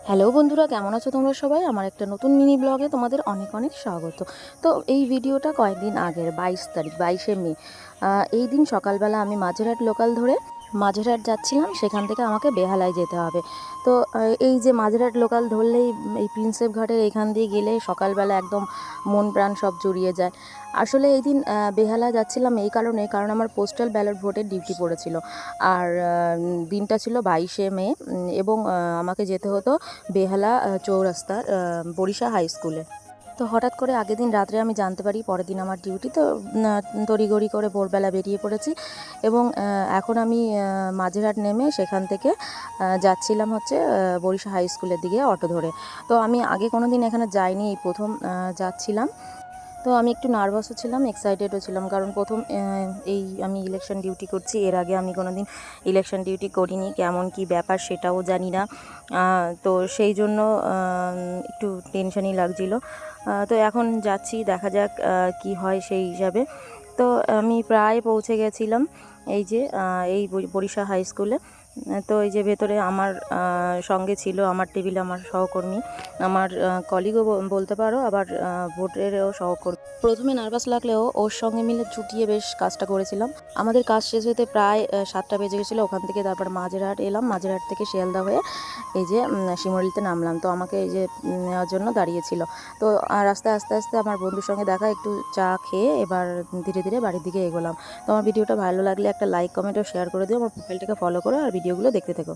Hello বন্ধুরা, কেমন আছো তোমরা সবাই? আমার একটা নতুন মিনি ব্লগে তোমাদের অনেক অনেক স্বাগত। তো এই ভিডিওটা কয়েকদিন আগের 22 তারিখ, 22শে মে। এই দিন সকালবেলা আমি মাঝেরহাট লোকাল ধরে মাঝেরহাট যাচ্ছিলাম। সেখান থেকে আমাকে বেহালায় যেতে হবে। তো এই যে মাঝেরহাট লোকাল ধরলেই এই প্রিন্সেপ ঘাটের এখান দিয়ে গেলে সকালবেলা একদম মন প্রাণ সব জুড়িয়ে যায়। আসলে এই দিন বেহালা যাচ্ছিলাম এই কারণ আমার পোস্টাল ব্যালট ভোটের ডিউটি পড়েছিল। আর দিনটা ছিল 22শে মে, এবং আমাকে যেতে হতো বেহালা চৌরাস্তার বরিশা হাই স্কুলে। তো হঠাৎ করে আগের দিন রাত্রে আমি জানতে পারি পরের দিন আমার ডিউটি। তো তড়িঘড়ি করে ভোরবেলা বেরিয়ে পড়েছি, এবং এখন আমি মাঝেরহাট নেমে সেখান থেকে যাচ্ছিলাম হচ্ছে বরিশা হাই স্কুলের দিকে অটো ধরে। তো আমি আগে কোনো দিন এখানে যাইনি, এই প্রথম যাচ্ছিলাম। তো আমি একটু নার্ভাসও ছিলাম, এক্সাইটেডও ছিলাম, কারণ প্রথম এই আমি ইলেকশন ডিউটি করছি। এর আগে আমি কোনো দিন ইলেকশন ডিউটি করিনি, কেমন কি ব্যাপার সেটাও জানি না। তো সেই জন্য একটু টেনশনই লাগছিল। তো এখন যাচ্ছি, দেখা যাক কি হয় সেই হিসাবে। তো আমি প্রায় পৌঁছে গেছিলাম এই যে এই বরিশা হাই স্কুলে। তো এই যে ভেতরে আমার সঙ্গে ছিল আমার টেবিলে আমার সহকর্মী, আমার কলিগও বলতে পারো, আবার ভোটেরও সহকর্মী। প্রথমে নার্ভাস লাগলেও ওর সঙ্গে মিলে চুটিয়ে বেশ কাজটা করেছিলাম। আমাদের কাজ শেষ হতে প্রায় 7টা বেজে গেছিলো। ওখান থেকে তারপর মাঝেরহাট এলাম, মাঝেরহাট থেকে শিয়ালদা হয়ে এই যে শিমুলিতে নামলাম। তো আমাকে এই যে নেওয়ার জন্য দাঁড়িয়েছিল। তো রাস্তায় আস্তে আস্তে আমার বন্ধুর সঙ্গে দেখা, একটু চা খেয়ে এবার ধীরে ধীরে বাড়ির দিকে এগোলাম। তো আমার ভিডিওটা ভালো লাগলে একটা লাইক, কমেন্ট ও শেয়ার করে দিও। আমার প্রোফাইলটাকে ফলো করো আর ভিডিওগুলো দেখতে থেকো।